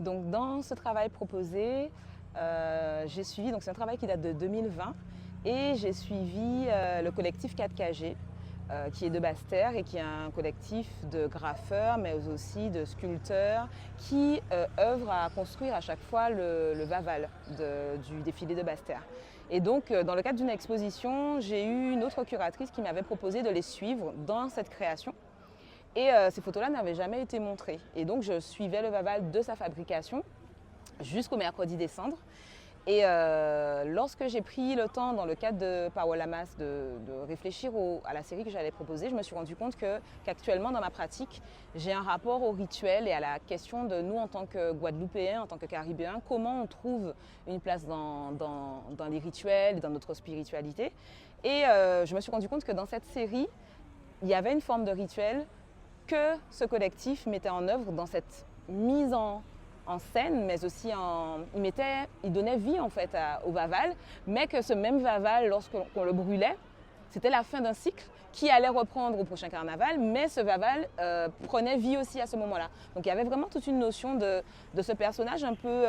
Donc dans ce travail proposé, j'ai suivi, donc c'est un travail qui date de 2020, et j'ai suivi le collectif 4KG, qui est de Basse-Terre et qui est un collectif de graffeurs, mais aussi de sculpteurs, qui œuvrent à construire à chaque fois le Vaval du défilé de Basse-Terre. Et donc, dans le cadre d'une exposition, j'ai eu une autre curatrice qui m'avait proposé de les suivre dans cette création. Et ces photos-là n'avaient jamais été montrées. Et donc, je suivais le Vaval de sa fabrication jusqu'au mercredi des Cendres. Et lorsque j'ai pris le temps, dans le cadre de Powalamas, de réfléchir à la série que j'allais proposer, je me suis rendu compte qu'actuellement, dans ma pratique, j'ai un rapport au rituel et à la question de nous, en tant que Guadeloupéens, en tant que Caribéens, comment on trouve une place dans les rituels et dans notre spiritualité. Et je me suis rendu compte que dans cette série, il y avait une forme de rituel que ce collectif mettait en œuvre dans cette mise en scène, mais aussi il donnait vie en fait au Vaval, mais que ce même Vaval, lorsqu'on le brûlait, c'était la fin d'un cycle qui allait reprendre au prochain carnaval, mais ce Vaval prenait vie aussi à ce moment-là. Donc il y avait vraiment toute une notion de ce personnage un peu,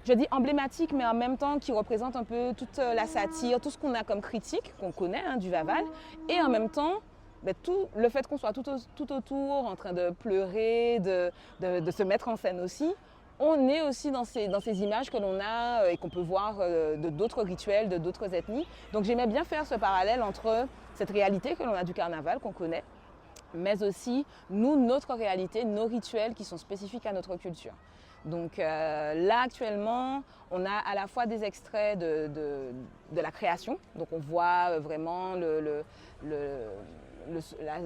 je dis emblématique, mais en même temps qui représente un peu toute la satire, tout ce qu'on a comme critique, qu'on connaît du Vaval, et en même temps, le fait qu'on soit tout autour en train de pleurer, de se mettre en scène aussi, on est aussi dans ces images que l'on a et qu'on peut voir de d'autres rituels, de d'autres ethnies. Donc j'aimais bien faire ce parallèle entre cette réalité que l'on a du carnaval, qu'on connaît, mais aussi notre réalité, nos rituels qui sont spécifiques à notre culture. Donc là actuellement, on a à la fois des extraits de la création, donc on voit vraiment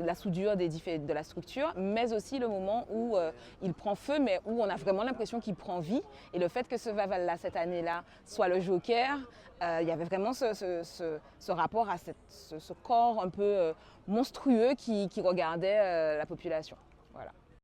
la soudure de la structure, mais aussi le moment où il prend feu, mais où on a vraiment l'impression qu'il prend vie. Et le fait que ce Vaval-là, cette année-là, soit le joker, il y avait vraiment ce rapport à ce corps un peu monstrueux qui regardait la population.